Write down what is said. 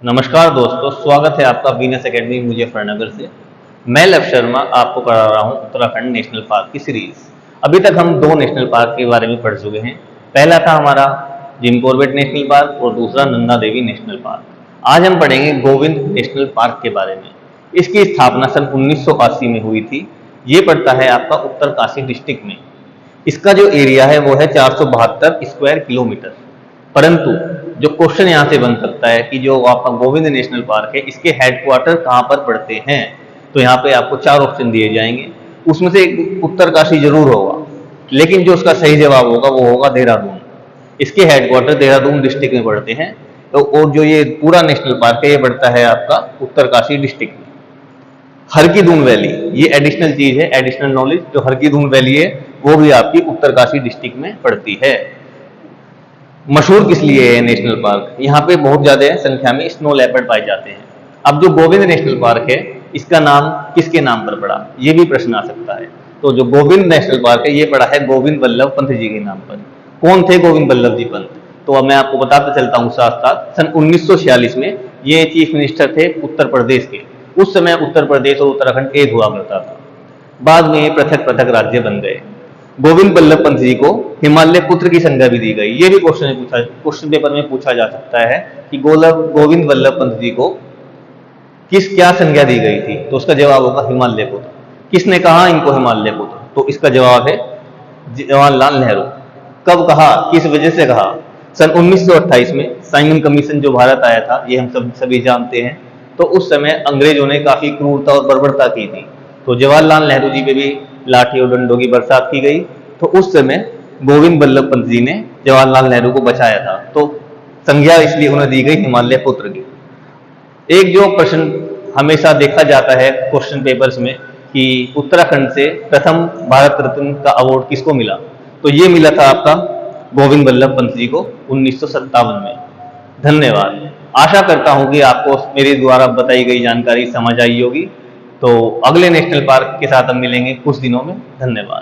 नमस्कार दोस्तों, स्वागत है आपका वीनस एकेडमी मुजफ्फरनगर से। मैं लव शर्मा आपको करा रहा हूँ उत्तराखंड नेशनल पार्क की सीरीज। अभी तक हम दो नेशनल पार्क के बारे में पढ़ चुके हैं। पहला था हमारा जिम कॉर्बेट नेशनल पार्क और दूसरा नंदा देवी नेशनल पार्क। आज हम पढ़ेंगे गोविंद नेशनल पार्क के बारे में। इसकी स्थापना सन 1980 में हुई थी। ये पड़ता है आपका उत्तरकाशी डिस्ट्रिक्ट में। इसका जो एरिया है वो है 472 स्क्वायर किलोमीटर। परंतु जो क्वेश्चन यहाँ से बन सकता है कि जो आपका गोविंद नेशनल पार्क है इसके हेडक्वार्टर कहाँ पर पड़ते हैं, तो यहाँ पे आपको चार ऑप्शन दिए जाएंगे। उसमें से एक उत्तरकाशी जरूर होगा, लेकिन जो उसका सही जवाब होगा वो होगा देहरादून। इसके हेडक्वार्टर देहरादून डिस्ट्रिक्ट में पड़ते हैं। तो और जो ये पूरा नेशनल पार्क है ये पड़ता है आपका उत्तरकाशी डिस्ट्रिक्ट में। हरकी-दून वैली ये एडिशनल चीज है, एडिशनल नॉलेज। जो हरकी-दून वैली है वो भी आपकी उत्तरकाशी डिस्ट्रिक्ट में पड़ती है। मशहूर किस लिए है नेशनल पार्क? यहाँ पे बहुत ज्यादा संख्या में स्नो लेपर्ड पाए जाते हैं। अब जो गोविंद नेशनल पार्क है इसका नाम किसके नाम पर पड़ा, ये भी प्रश्न आ सकता है। तो जो गोविंद नेशनल पार्क है ये पड़ा है गोविंद वल्लभ पंत जी के नाम पर। कौन थे गोविंद वल्लभ जी पंत? तो अब मैं आपको बताता चलता हूँ साथ साथ। सन 1946 में ये चीफ मिनिस्टर थे उत्तर प्रदेश के। उस समय उत्तर प्रदेश और उत्तराखंड एक हुआ करता था। बाद में ये पृथक पृथक राज्य बन गए। गोविंद वल्लभ पंत जी को हिमालय पुत्र की संज्ञा भी दी गई। ये भी क्वेश्चन पेपर में पूछा जा सकता है कि गोविंद वल्लभ पंत जी को क्या संज्ञा दी गई थी, तो उसका जवाब होगा हिमालय पुत्र। किसने कहा इनको हिमालय पुत्र? तो इसका जवाब है जवाहरलाल नेहरू। कब कहा, किस वजह से कहा? सन 1928 में साइमन कमीशन जो भारत आया था, ये हम सभी जानते हैं। तो उस समय अंग्रेजों ने काफी क्रूरता और बर्बरता की थी। तो जवाहरलाल नेहरू जी पे भी लाठी और डंडों की बरसात की गई। तो उस समय गोविंद वल्लभ पंत जी ने जवाहरलाल नेहरू को बचाया था। तो संज्ञा इसलिए उन्हें दी गई हिमालय पुत्र की। एक जो प्रश्न हमेशा देखा जाता है क्वेश्चन पेपर्स में कि उत्तराखंड से प्रथम भारत रत्न का अवार्ड किसको मिला, तो ये मिला था आपका गोविंद वल्लभ पंत जी को 1957 में। धन्यवाद। आशा करता हूं कि आपको मेरे द्वारा बताई गई जानकारी समझ आई होगी। तो अगले नेशनल पार्क के साथ हम मिलेंगे कुछ दिनों में। धन्यवाद।